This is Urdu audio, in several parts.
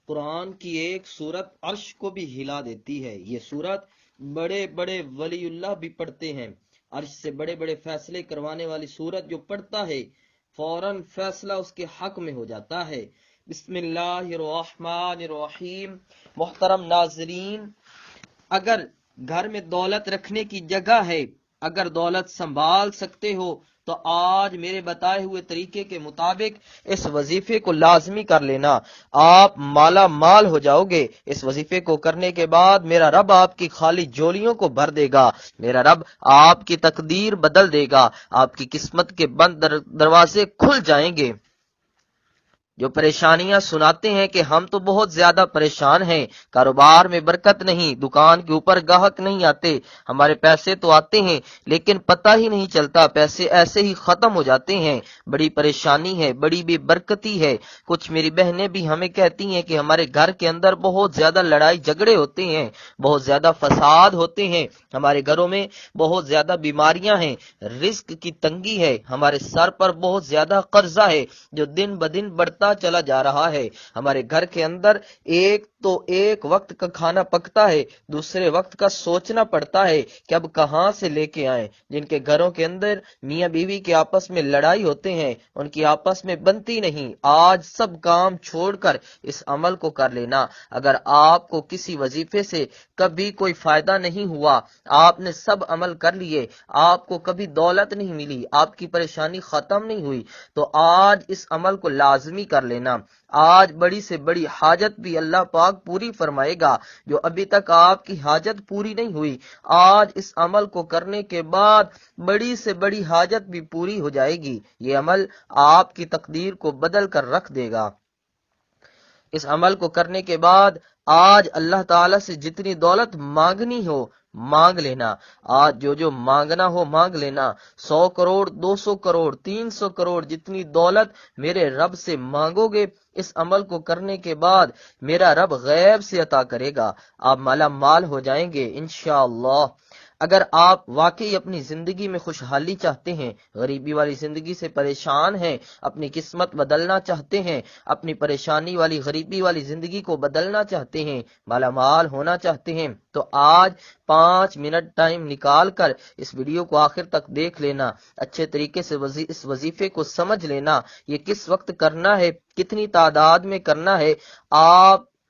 قرآن کی ایک سورت عرش کو بھی ہلا دیتی ہے۔ یہ سورت بڑے بڑے ولی اللہ بھی پڑھتے ہیں۔ عرش سے بڑے بڑے فیصلے کروانے والی سورت جو پڑھتا ہے فوراً فیصلہ اس کے حق میں ہو جاتا ہے۔ بسم اللہ الرحمن الرحیم۔ محترم ناظرین، اگر گھر میں دولت رکھنے کی جگہ ہے، اگر دولت سنبھال سکتے ہو تو آج میرے بتائے ہوئے طریقے کے مطابق اس وظیفے کو لازمی کر لینا، آپ مالا مال ہو جاؤ گے۔ اس وظیفے کو کرنے کے بعد میرا رب آپ کی خالی جولیوں کو بھر دے گا، میرا رب آپ کی تقدیر بدل دے گا، آپ کی قسمت کے بند دروازے کھل جائیں گے۔ جو پریشانیاں سناتے ہیں کہ ہم تو بہت زیادہ پریشان ہیں، کاروبار میں برکت نہیں، دکان کے اوپر گاہک نہیں آتے، ہمارے پیسے تو آتے ہیں لیکن پتہ ہی نہیں چلتا، پیسے ایسے ہی ختم ہو جاتے ہیں، بڑی پریشانی ہے، بڑی بے برکتی ہے۔ کچھ میری بہنیں بھی ہمیں کہتی ہیں کہ ہمارے گھر کے اندر بہت زیادہ لڑائی جھگڑے ہوتے ہیں، بہت زیادہ فساد ہوتے ہیں، ہمارے گھروں میں بہت زیادہ بیماریاں ہیں، رزق کی تنگی ہے، ہمارے سر پر بہت زیادہ قرضہ ہے جو دن بدن بڑھتا چلا جا رہا ہے، ہمارے گھر کے اندر ایک وقت کا کھانا پکتا ہے، دوسرے وقت کا سوچنا پڑتا ہے کہ اب کہاں سے لے کے آئیں۔ جن کے گھروں کے اندر میاں بیوی کے آپس میں لڑائی ہوتے ہیں، ان کی آپس میں بنتی نہیں، آج سب کام چھوڑ کر اس عمل کو کر لینا۔ اگر آپ کو کسی وظیفے سے کبھی کوئی فائدہ نہیں ہوا، آپ نے سب عمل کر لیے، آپ کو کبھی دولت نہیں ملی، آپ کی پریشانی ختم نہیں ہوئی، تو آج اس عمل کو لازمی کر لینا۔ آج بڑی سے بڑی حاجت بھی اللہ پاک پوری فرمائے گا۔ جو ابھی تک آپ کی حاجت پوری نہیں ہوئی، آج اس عمل کو کرنے کے بعد بڑی سے بڑی حاجت بھی پوری ہو جائے گی۔ یہ عمل آپ کی تقدیر کو بدل کر رکھ دے گا۔ اس عمل کو کرنے کے بعد آج اللہ تعالی سے جتنی دولت مانگنی ہو مانگ لینا، آج جو مانگنا ہو مانگ لینا، 100 کروڑ 200 کروڑ 300 کروڑ جتنی دولت میرے رب سے مانگو گے، اس عمل کو کرنے کے بعد میرا رب غیب سے عطا کرے گا، آپ مالا مال ہو جائیں گے انشاءاللہ۔ اگر آپ واقعی اپنی زندگی میں خوشحالی چاہتے ہیں، غریبی والی زندگی سے پریشان ہیں، اپنی قسمت بدلنا چاہتے ہیں، اپنی پریشانی والی غریبی والی زندگی کو بدلنا چاہتے ہیں، مالا مال ہونا چاہتے ہیں، تو آج 5 منٹ ٹائم نکال کر اس ویڈیو کو آخر تک دیکھ لینا، اچھے طریقے سے اس وظیفے کو سمجھ لینا، یہ کس وقت کرنا ہے، کتنی تعداد میں کرنا ہے۔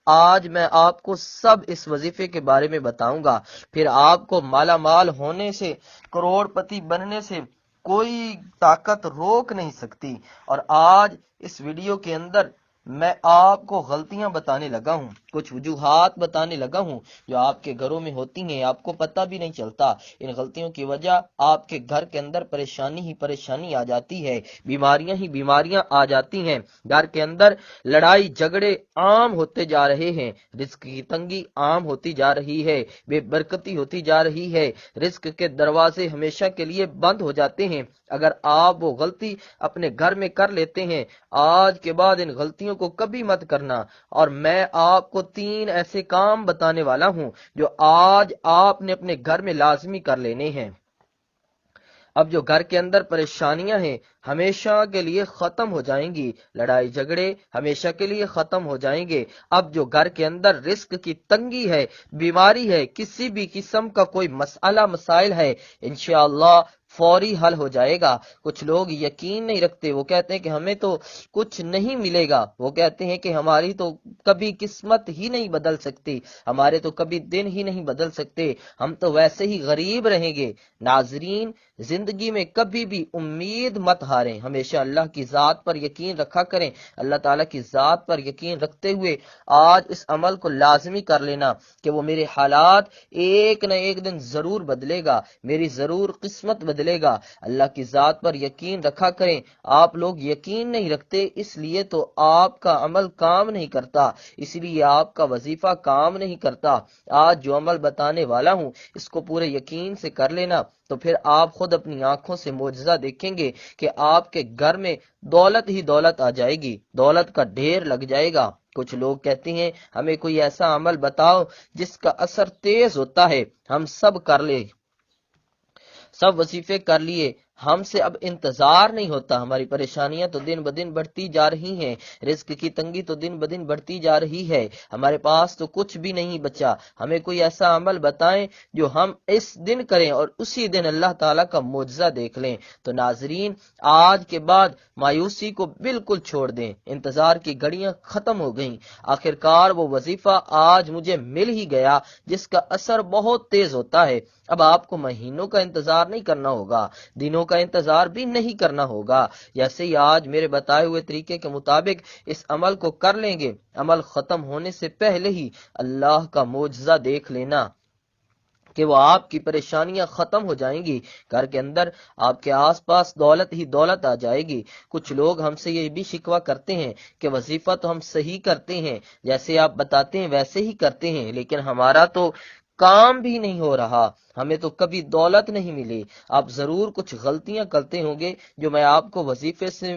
آج میں آپ کو سب اس وظیفے کے بارے میں بتاؤں گا، پھر آپ کو مالا مال ہونے سے، کروڑ پتی بننے سے کوئی طاقت روک نہیں سکتی۔ اور آج اس ویڈیو کے اندر میں آپ کو غلطیاں بتانے لگا ہوں، کچھ وجوہات بتانے لگا ہوں جو آپ کے گھروں میں ہوتی ہیں، آپ کو پتہ بھی نہیں چلتا۔ ان غلطیوں کی وجہ آپ کے گھر کے اندر پریشانی ہی پریشانی آ جاتی ہے، بیماریاں ہی بیماریاں آ جاتی ہیں، گھر کے اندر لڑائی جھگڑے عام ہوتے جا رہے ہیں، رزق کی تنگی عام ہوتی جا رہی ہے، بے برکتی ہوتی جا رہی ہے، رزق کے دروازے ہمیشہ کے لیے بند ہو جاتے ہیں۔ اگر آپ وہ غلطی اپنے گھر میں کر لیتے ہیں، آج کے بعد ان غلطیوں کو کبھی مت کرنا۔ اور میں آپ کو 3 ایسے کام بتانے والا ہوں جو آج آپ نے اپنے گھر میں لازمی کر لینے ہیں۔ اب جو گھر کے اندر پریشانیاں ہیں ہمیشہ کے لیے ختم ہو جائیں گی، لڑائی جھگڑے ہمیشہ کے لیے ختم ہو جائیں گے۔ اب جو گھر کے اندر رزق کی تنگی ہے، بیماری ہے، کسی بھی قسم کا کوئی مسائل ہے، انشاءاللہ فوری حل ہو جائے گا۔ کچھ لوگ یقین نہیں رکھتے، وہ کہتے ہیں کہ ہمیں تو کچھ نہیں ملے گا، وہ کہتے ہیں کہ ہماری تو کبھی قسمت ہی نہیں بدل سکتی، ہمارے تو کبھی دن ہی نہیں بدل سکتے، ہم تو ویسے ہی غریب رہیں گے۔ ناظرین، زندگی میں کبھی بھی امید مت ہاریں، ہمیشہ اللہ کی ذات پر یقین رکھا کریں، اللہ تعالیٰ کی ذات پر یقین رکھتے ہوئے آج اس عمل کو لازمی کر لینا کہ وہ میرے حالات ایک نہ ایک دن ضرور بدلے گا، میری ضرور قسمت بدلے گا۔ اللہ کی ذات پر یقین رکھا کریں، آپ لوگ یقین نہیں رکھتے، اس لیے تو آپ کا عمل کام نہیں کرتا، اس لیے آپ کا وظیفہ کام نہیں کرتا۔ آج جو عمل بتانے والا ہوں اس کو پورے یقین سے کر لینا، تو پھر آپ خود اپنی آنکھوں سے معجزہ دیکھیں گے کہ آپ کے گھر میں دولت ہی دولت آ جائے گی، دولت کا ڈھیر لگ جائے گا۔ کچھ لوگ کہتے ہیں ہمیں کوئی ایسا عمل بتاؤ جس کا اثر تیز ہوتا ہے، ہم سب کر لیں، سب وظیفے کر لیے، ہم سے اب انتظار نہیں ہوتا، ہماری پریشانیاں تو دن بدن بڑھتی جا رہی ہیں، رزق کی تنگی تو دن بدن بڑھتی جا رہی ہے، ہمارے پاس تو کچھ بھی نہیں بچا، ہمیں کوئی ایسا عمل بتائیں جو ہم اس دن کریں اور اسی دن اللہ تعالیٰ کا معجزہ دیکھ لیں۔ تو ناظرین، آج کے بعد مایوسی کو بالکل چھوڑ دیں، انتظار کی گھڑیاں ختم ہو گئیں، آخرکار وہ وظیفہ آج مجھے مل ہی گیا جس کا اثر بہت تیز ہوتا ہے۔ اب آپ کو مہینوں کا انتظار نہیں کرنا ہوگا، دنوں کا انتظار بھی نہیں کرنا ہوگا، جیسے ہی آج میرے بتائے ہوئے طریقے کے مطابق اس عمل کو کر لیں گے، عمل ختم ہونے سے پہلے ہی اللہ کا معجزہ دیکھ لینا کہ وہ آپ کی پریشانیاں ختم ہو جائیں گی، گھر کے اندر آپ کے آس پاس دولت ہی دولت آ جائے گی۔ کچھ لوگ ہم سے یہ بھی شکوہ کرتے ہیں کہ وظیفہ تو ہم صحیح کرتے ہیں، جیسے آپ بتاتے ہیں ویسے ہی کرتے ہیں، لیکن ہمارا تو کام بھی نہیں ہو رہا، ہمیں تو کبھی دولت نہیں ملی۔ آپ ضرور کچھ غلطیاں کرتے ہوں گے جو میں آپ کو وظیفے سے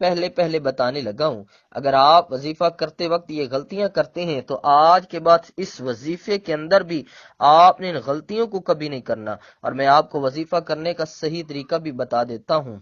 پہلے بتانے لگا ہوں۔ اگر آپ وظیفہ کرتے وقت یہ غلطیاں کرتے ہیں تو آج کے بعد اس وظیفے کے اندر بھی آپ نے ان غلطیوں کو کبھی نہیں کرنا، اور میں آپ کو وظیفہ کرنے کا صحیح طریقہ بھی بتا دیتا ہوں۔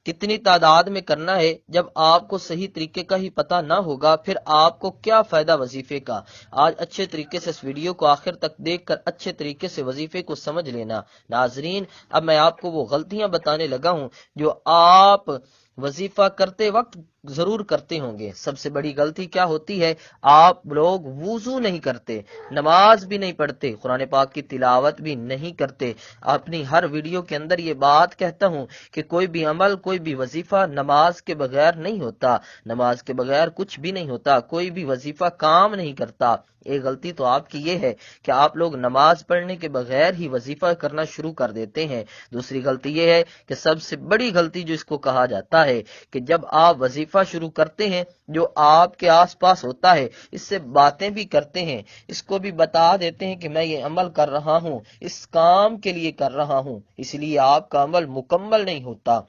کتنی تعداد میں کرنا ہے، جب آپ کو صحیح طریقے کا ہی پتہ نہ ہوگا پھر آپ کو کیا فائدہ وظیفے کا۔ آج اچھے طریقے سے اس ویڈیو کو آخر تک دیکھ کر اچھے طریقے سے وظیفے کو سمجھ لینا۔ ناظرین، اب میں آپ کو وہ غلطیاں بتانے لگا ہوں جو آپ وظیفہ کرتے وقت ضرور کرتے ہوں گے۔ سب سے بڑی غلطی کیا ہوتی ہے؟ آپ لوگ وضو نہیں کرتے، نماز بھی نہیں پڑھتے، قرآن پاک کی تلاوت بھی نہیں کرتے۔ اپنی ہر ویڈیو کے اندر یہ بات کہتا ہوں کہ کوئی بھی عمل، کوئی بھی وظیفہ نماز کے بغیر نہیں ہوتا، نماز کے بغیر کچھ بھی نہیں ہوتا، کوئی بھی وظیفہ کام نہیں کرتا۔ ایک غلطی تو آپ کی یہ ہے کہ آپ لوگ نماز پڑھنے کے بغیر ہی وظیفہ کرنا شروع کر دیتے ہیں۔ دوسری غلطی یہ ہے کہ سب سے بڑی غلطی جو اس کو کہا جاتا ہے کہ جب آپ وظیفہ شروع کرتے ہیں، جو آپ کے آس پاس ہوتا ہے اس سے باتیں بھی کرتے ہیں، اس کو بھی بتا دیتے ہیں کہ میں یہ عمل کر رہا ہوں، اس کام کے لیے کر رہا ہوں، اس لیے آپ کا عمل مکمل نہیں ہوتا،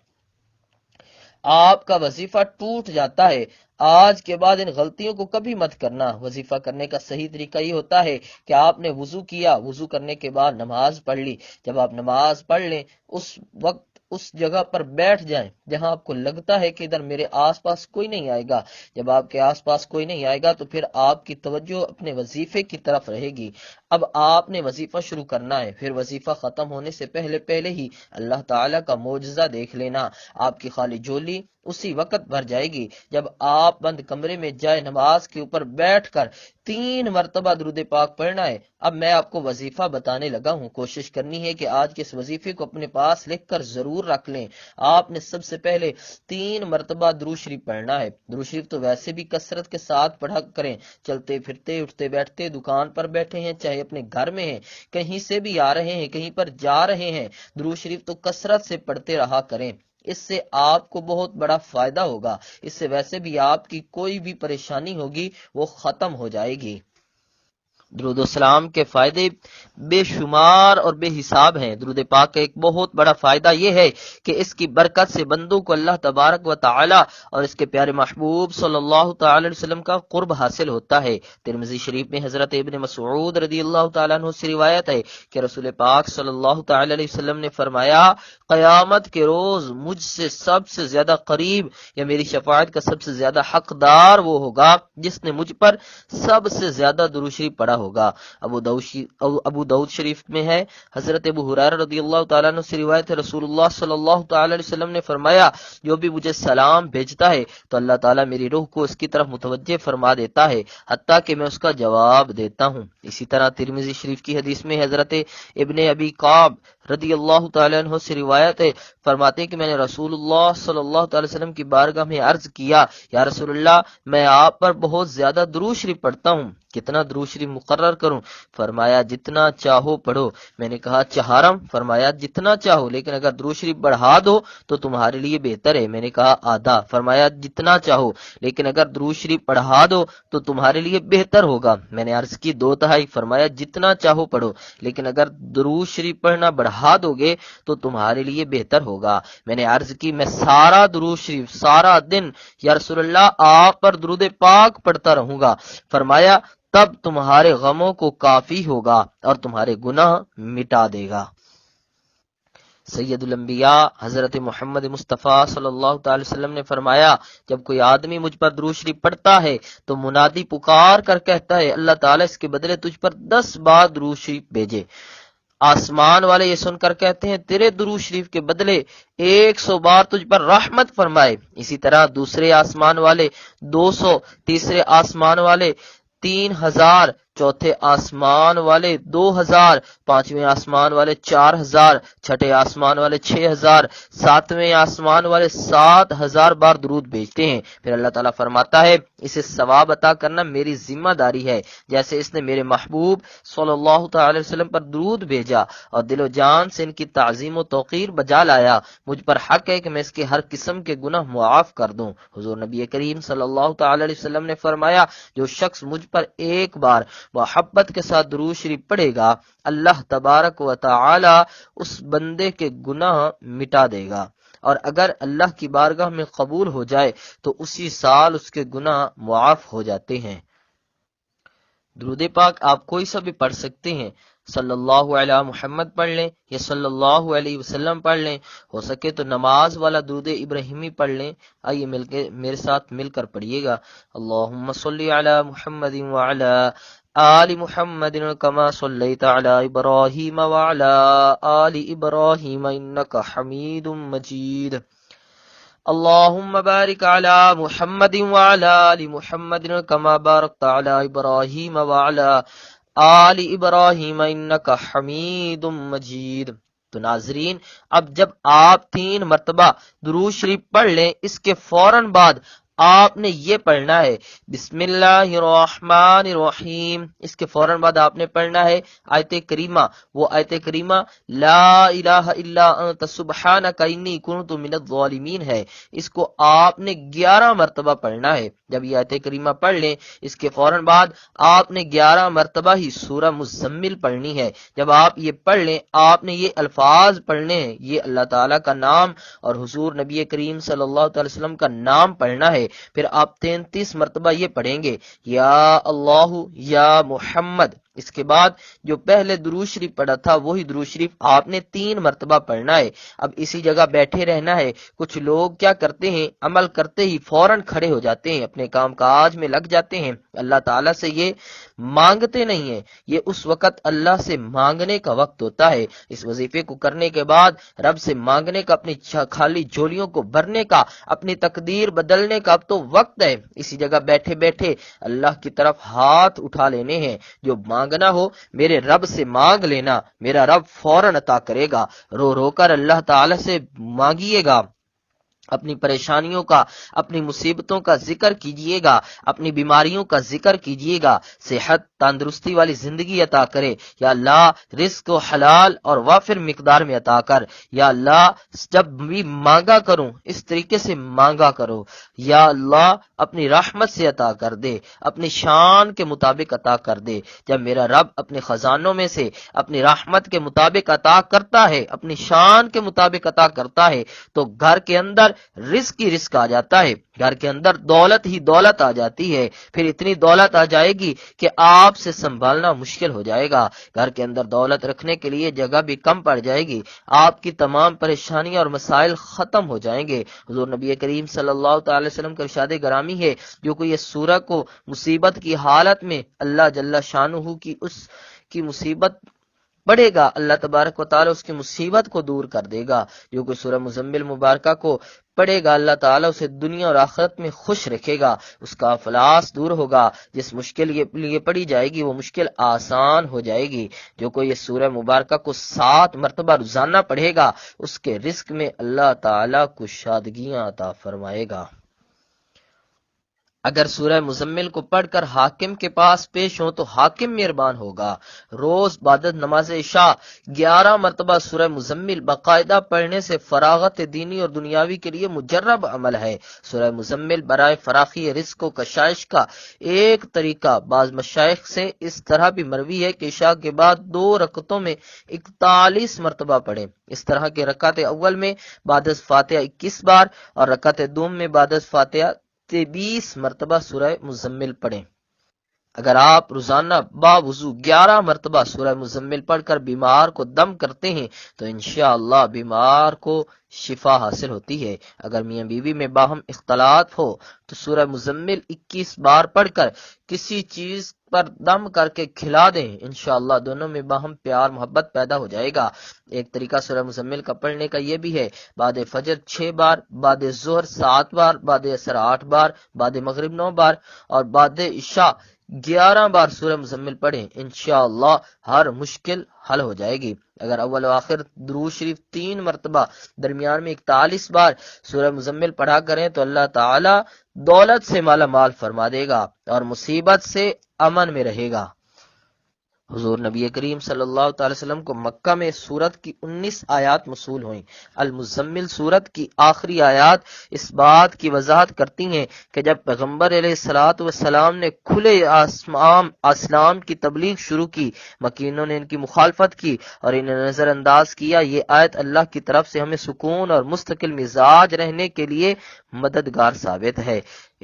آپ کا وظیفہ ٹوٹ جاتا ہے۔ آج کے بعد ان غلطیوں کو کبھی مت کرنا۔ وظیفہ کرنے کا صحیح طریقہ یہ ہوتا ہے کہ آپ نے وضو کیا، وضو کرنے کے بعد نماز پڑھ لی، جب آپ نماز پڑھ لیں اس وقت اس جگہ پر بیٹھ جائیں جہاں آپ کو لگتا ہے کہ ادھر میرے آس پاس کوئی نہیں آئے گا۔ جب آپ کے آس پاس کوئی نہیں آئے گا تو پھر آپ کی توجہ اپنے وظیفے کی طرف رہے گی۔ اب آپ نے وظیفہ شروع کرنا ہے، پھر وظیفہ ختم ہونے سے پہلے ہی اللہ تعالیٰ کا معجزہ دیکھ لینا۔ آپ کی خالی جولی اسی وقت بھر جائے گی جب آپ بند کمرے میں جائے نماز کے اوپر بیٹھ کر 3 مرتبہ درود پاک پڑھنا ہے۔ اب میں آپ کو وظیفہ بتانے لگا ہوں، کوشش کرنی ہے کہ آج کے اس وظیفے کو اپنے پاس لکھ کر ضرور رکھ لیں۔ آپ نے سب سے پہلے 3 مرتبہ درود شریف پڑھنا ہے۔ درود شریف تو ویسے بھی کثرت کے ساتھ پڑھا کریں، چلتے پھرتے، اٹھتے بیٹھتے، دکان پر بیٹھے ہیں، چاہے اپنے گھر میں ہیں، کہیں سے بھی آ رہے ہیں، کہیں پر جا رہے ہیں، درود شریف تو کثرت سے پڑھتے رہا کریں۔ اس سے آپ کو بہت بڑا فائدہ ہوگا، اس سے ویسے بھی آپ کی کوئی بھی پریشانی ہوگی وہ ختم ہو جائے گی۔ درود و سلام کے فائدے بے شمار اور بے حساب ہیں۔ درود پاک کا ایک بہت بڑا فائدہ یہ ہے کہ اس کی برکت سے بندوں کو اللہ تبارک و تعالی اور اس کے پیارے محبوب صلی اللہ تعالی علیہ وسلم کا قرب حاصل ہوتا ہے۔ ترمذی شریف میں حضرت ابن مسعود رضی اللہ تعالیٰ عنہ سے روایت ہے کہ رسول پاک صلی اللہ تعالی علیہ وسلم نے فرمایا، قیامت کے روز مجھ سے سب سے زیادہ قریب یا میری شفاعت کا سب سے زیادہ حقدار وہ ہوگا جس نے مجھ پر سب سے زیادہ درود شریف پڑھا ہوگا۔ ابو داؤد شریف میں ہے، حضرت ابو ہریرہ رضی اللہ تعالیٰ عنہ سے روایت ہے، رسول اللہ صلی اللہ تعالی علیہ وسلم نے فرمایا، جو بھی مجھے سلام بھیجتا ہے تو اللہ تعالیٰ میری روح کو اس کی طرف متوجہ فرما دیتا ہے حتیٰ کہ میں اس کا جواب دیتا ہوں۔ اسی طرح ترمذی شریف کی حدیث میں حضرت ابن ابی کعب رضی اللہ تعالیٰ عنہ سے روایت ہے، فرماتے ہیں کہ میں نے رسول اللہ صلی اللہ تعالی وسلم کی بارگاہ میں عرض کیا، یا رسول اللہ، میں آپ پر بہت زیادہ درود شریف پڑھتا ہوں، کتنا درود شریف مقرر کروں؟ فرمایا جتنا چاہو پڑھو۔ میں نے کہا چہارم؟ فرمایا جتنا چاہو، لیکن اگر درود شریف بڑھا دو تو تمہارے لیے بہتر ہے۔ میں نے کہا آدھا؟ فرمایا جتنا چاہو، لیکن اگر درود شریف بڑھا دو تو تمہارے لیے بہتر ہوگا۔ میں نے عرض کی 2/3۔ فرمایا جتنا چاہو پڑھو، لیکن اگر درود شریف پڑھنا بڑھا دو گے تو تمہارے لیے بہتر ہوگا۔ میں نے عرض کی میں سارا درود شریف سارا دن یا رسول اللہ آپ پر درود پاک پڑھتا رہوں گا۔ فرمایا تب تمہارے غموں کو کافی ہوگا اور تمہارے گناہ مٹا دے گا۔ سید الانبیاء حضرت محمد مصطفیٰ صلی اللہ تعالی وسلم نے فرمایا، جب کوئی آدمی مجھ پر درود شریف پڑھتا ہے تو منادی پکار کر کہتا ہے اللہ تعالیٰ اس کے بدلے تجھ پر 10 بار درود شریف بھیجے۔ آسمان والے یہ سن کر کہتے ہیں تیرے درود شریف کے بدلے 100 بار تجھ پر رحمت فرمائے۔ اسی طرح دوسرے آسمان والے 200، تیسرے آسمان والے 3000، چوتھے آسمان والے 2000، پانچویں آسمان والے 4000، چھٹے آسمان والے 6000، ساتویں آسمان والے 7000 بار درود بھیجتے ہیں۔ پھر اللہ تعالیٰ فرماتا ہے اسے ثواب عطا کرنا میری ذمہ داری ہے، جیسے اس نے میرے محبوب صلی اللہ تعالی وسلم پر درود بھیجا اور دل و جان سے ان کی تعظیم و توقیر بجا لایا، مجھ پر حق ہے کہ میں اس کے ہر قسم کے گناہ معاف کر دوں۔ حضور نبی کریم صلی اللہ تعالی علیہ وسلم نے فرمایا جو شخص مجھ پر ایک بار محبت کے ساتھ درود شریف پڑھے گا اللہ تبارک و تعالی اس بندے کے گناہ مٹا دے گا، اور اگر اللہ کی بارگاہ میں قبول ہو جائے تو اسی سال اس کے گناہ معاف ہو جاتے ہیں۔ درود پاک آپ کوئی سا بھی پڑھ سکتے ہیں، صلی اللہ علی محمد پڑھ لیں یا صلی اللہ علیہ وسلم پڑھ لیں، ہو سکے تو نماز والا درود ابراہیمی پڑھ لیں۔ آئیے میرے ساتھ مل کر پڑھیے گا، اللہم صلی علی محمد وعلی آل محمد کما صلیت علی ابراہیم وعلی آل ابراہیم انک حمید مجید، اللہم بارک علی محمد وعلی آل محمد کما بارکت علی ابراہیم وعلی آل ابراہیم انک حمید مجید۔ تو ناظرین اب جب آپ 3 مرتبہ درود شریف پڑھ لیں، اس کے فوراً بعد آپ نے یہ پڑھنا ہے بسم اللہ الرحمن الرحیم، اس کے فوراً بعد آپ نے پڑھنا ہے آیت کریمہ، وہ آیت کریمہ لا الہ الا انت سبحانک انی کنت من الظالمین ہے، اس کو آپ نے 11 مرتبہ پڑھنا ہے۔ جب یہ آیت کریمہ پڑھ لیں اس کے فوراً بعد آپ نے 11 مرتبہ ہی سورہ مزمل پڑھنی ہے۔ جب آپ یہ پڑھ لیں آپ نے یہ الفاظ پڑھنے ہیں، یہ اللہ تعالیٰ کا نام اور حضور نبی کریم صلی اللہ علیہ وسلم کا نام پڑھنا ہے۔ پھر آپ 33 مرتبہ یہ پڑھیں گے یا اللہ یا محمد، اس کے بعد جو پہلے درود شریف پڑھا تھا وہی درود شریف آپ نے 3 مرتبہ پڑھنا ہے۔ اب اسی جگہ بیٹھے رہنا ہے۔ کچھ لوگ کیا کرتے ہیں، عمل کرتے ہی فوراً کھڑے ہو جاتے ہیں، اپنے کام کاج میں لگ جاتے ہیں، اللہ تعالیٰ سے یہ مانگتے نہیں ہیں۔ یہ اس وقت اللہ سے مانگنے کا وقت ہوتا ہے۔ اس وظیفے کو کرنے کے بعد رب سے مانگنے کا، اپنی خالی جھولیوں کو بھرنے کا، اپنی تقدیر بدلنے کا اب تو وقت ہے۔ اسی جگہ بیٹھے بیٹھے اللہ کی طرف ہاتھ اٹھا لینے ہیں، جو مانگنا ہو میرے رب سے مانگ لینا، میرا رب فوراً عطا کرے گا۔ رو رو کر اللہ تعالی سے مانگیے گا، اپنی پریشانیوں کا، اپنی مصیبتوں کا ذکر کیجئے گا، اپنی بیماریوں کا ذکر کیجئے گا، صحت تندرستی والی زندگی عطا کرے یا اللہ، رزق و حلال اور وافر مقدار میں عطا کر یا اللہ، جب بھی مانگا کروں اس طریقے سے مانگا کرو یا اللہ، اپنی رحمت سے عطا کر دے، اپنی شان کے مطابق عطا کر دے۔ جب میرا رب اپنے خزانوں میں سے اپنی رحمت کے مطابق عطا کرتا ہے، اپنی شان کے مطابق عطا کرتا ہے، تو گھر کے اندر رزق ہی رزق آ جاتا ہے، گھر کے اندر دولت ہی دولت آ جاتی ہے۔ پھر اتنی دولت آ جائے گی کہ آپ سے سنبھالنا مشکل ہو جائے گا، گھر کے اندر دولت رکھنے کے لیے جگہ بھی کم پڑ جائے گی، آپ کی تمام پریشانیاں اور مسائل ختم ہو جائیں گے۔ حضور نبی کریم صلی اللہ تعالی وسلم کا ارشاد گرامی ہے، جو کوئی اس سورہ کو مصیبت کی حالت میں اللہ جل شانہ کی اس کی مصیبت پڑھے گا، اللہ تبارک و تعالی اس کی مصیبت کو دور کر دے گا۔ جو کوئی سورہ مزمل مبارکہ کو پڑھے گا اللہ تعالیٰ اسے دنیا اور آخرت میں خوش رکھے گا، اس کا افلاس دور ہوگا، جس مشکل یہ پڑھی جائے گی وہ مشکل آسان ہو جائے گی۔ جو کوئی یہ سورہ مبارکہ کو 7 مرتبہ روزانہ پڑھے گا اس کے رزق میں اللہ تعالیٰ کو شادگیاں عطا فرمائے گا۔ اگر سورہ مزمل کو پڑھ کر حاکم کے پاس پیش ہو تو حاکم مہربان ہوگا۔ روز بعد نماز عشاء 11 مرتبہ سورہ مزمل باقاعدہ پڑھنے سے فراغت دینی اور دنیاوی کے لیے مجرب عمل ہے۔ سورہ مزمل برائے فراخی رزق و کشائش کا ایک طریقہ بعض مشائخ سے اس طرح بھی مروی ہے کہ عشاء کے بعد 2 رکعتوں میں 41 مرتبہ پڑھیں۔ اس طرح کے رکعت اول میں بعد از فاتحہ 21 بار اور رکعت دوم میں بعد از فاتحہ 20 مرتبہ سورہ مزمل پڑھیں۔ اگر آپ روزانہ باوضو 11 مرتبہ سورہ مزمل پڑھ کر بیمار کو دم کرتے ہیں تو انشاءاللہ بیمار کو شفا حاصل ہوتی ہے۔ اگر میاں بیوی میں باہم اختلاط ہو تو سورہ مزمل 21 بار پڑھ کر کسی چیز پر دم کر کے کھلا دیں، انشاءاللہ دونوں میں باہم پیار محبت پیدا ہو جائے گا۔ ایک طریقہ سورہ مزمل کا پڑھنے کا یہ بھی ہے، بعد فجر 6 بار، بعد ظہر 7 بار، بعد عصر 8 بار، بعد مغرب 9 بار اور بعد عشاء 11 بار سورہ مزمل پڑھیں، انشاءاللہ ہر مشکل حل ہو جائے گی۔ اگر اول و آخر درود شریف 3 مرتبہ درمیان میں 41 بار سورہ مزمل پڑھا کریں تو اللہ تعالی دولت سے مالا مال فرما دے گا اور مصیبت سے امن میں رہے گا۔ حضور نبی کریم صلی اللہ تعالی وسلم کو مکہ میں سورت کی 19 آیات موصول ہوئیں۔ المزمل سورت کی آخری آیات اس بات کی وضاحت کرتی ہیں کہ جب پیغمبر علیہ السلام نے کھلے اسلام کی تبلیغ شروع کی، مکینوں نے ان کی مخالفت کی اور انہیں نظر انداز کیا، یہ آیت اللہ کی طرف سے ہمیں سکون اور مستقل مزاج رہنے کے لیے مددگار ثابت ہے۔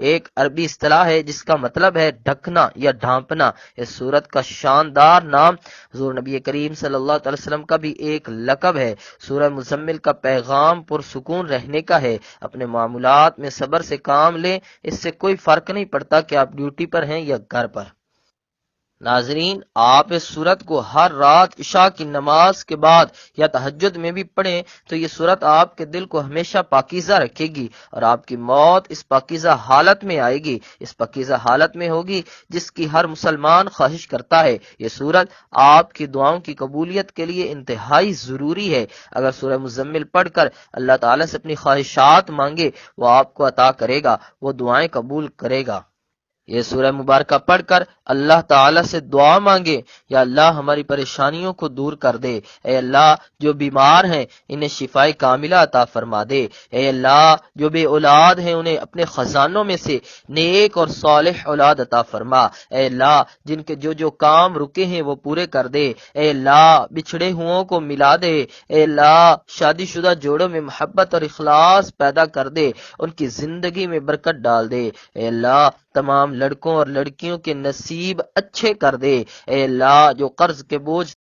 ایک عربی اصطلاح ہے جس کا مطلب ہے ڈھکنا یا ڈھانپنا۔ اس سورت کا شاندار نام حضور نبی کریم صلی اللہ علیہ وسلم کا بھی ایک لقب ہے۔ سورہ مزمل کا پیغام پرسکون رہنے کا ہے۔ اپنے معاملات میں صبر سے کام لیں، اس سے کوئی فرق نہیں پڑتا کہ آپ ڈیوٹی پر ہیں یا گھر پر۔ ناظرین، آپ اس سورت کو ہر رات عشاء کی نماز کے بعد یا تہجد میں بھی پڑھیں تو یہ سورت آپ کے دل کو ہمیشہ پاکیزہ رکھے گی اور آپ کی موت اس پاکیزہ حالت میں آئے گی، اس پاکیزہ حالت میں ہوگی جس کی ہر مسلمان خواہش کرتا ہے۔ یہ سورت آپ کی دعاؤں کی قبولیت کے لیے انتہائی ضروری ہے۔ اگر سورہ مزمل پڑھ کر اللہ تعالیٰ سے اپنی خواہشات مانگے، وہ آپ کو عطا کرے گا، وہ دعائیں قبول کرے گا۔ یہ سورہ مبارکہ پڑھ کر اللہ تعالیٰ سے دعا مانگے، یا اللہ ہماری پریشانیوں کو دور کر دے، اے اللہ جو بیمار ہیں انہیں شفائے کاملہ عطا فرما دے، اے اللہ جو بے اولاد ہیں انہیں اپنے خزانوں میں سے نیک اور صالح اولاد عطا فرما، اے اللہ جن کے جو کام رکے ہیں وہ پورے کر دے، اے اللہ بچھڑے ہوں کو ملا دے، اے اللہ شادی شدہ جوڑوں میں محبت اور اخلاص پیدا کر دے، ان کی زندگی میں برکت ڈال دے، اے اللہ تمام لڑکوں اور لڑکیوں کے نصیب اچھے کر دے، اے اللہ جو قرض کے بوجھ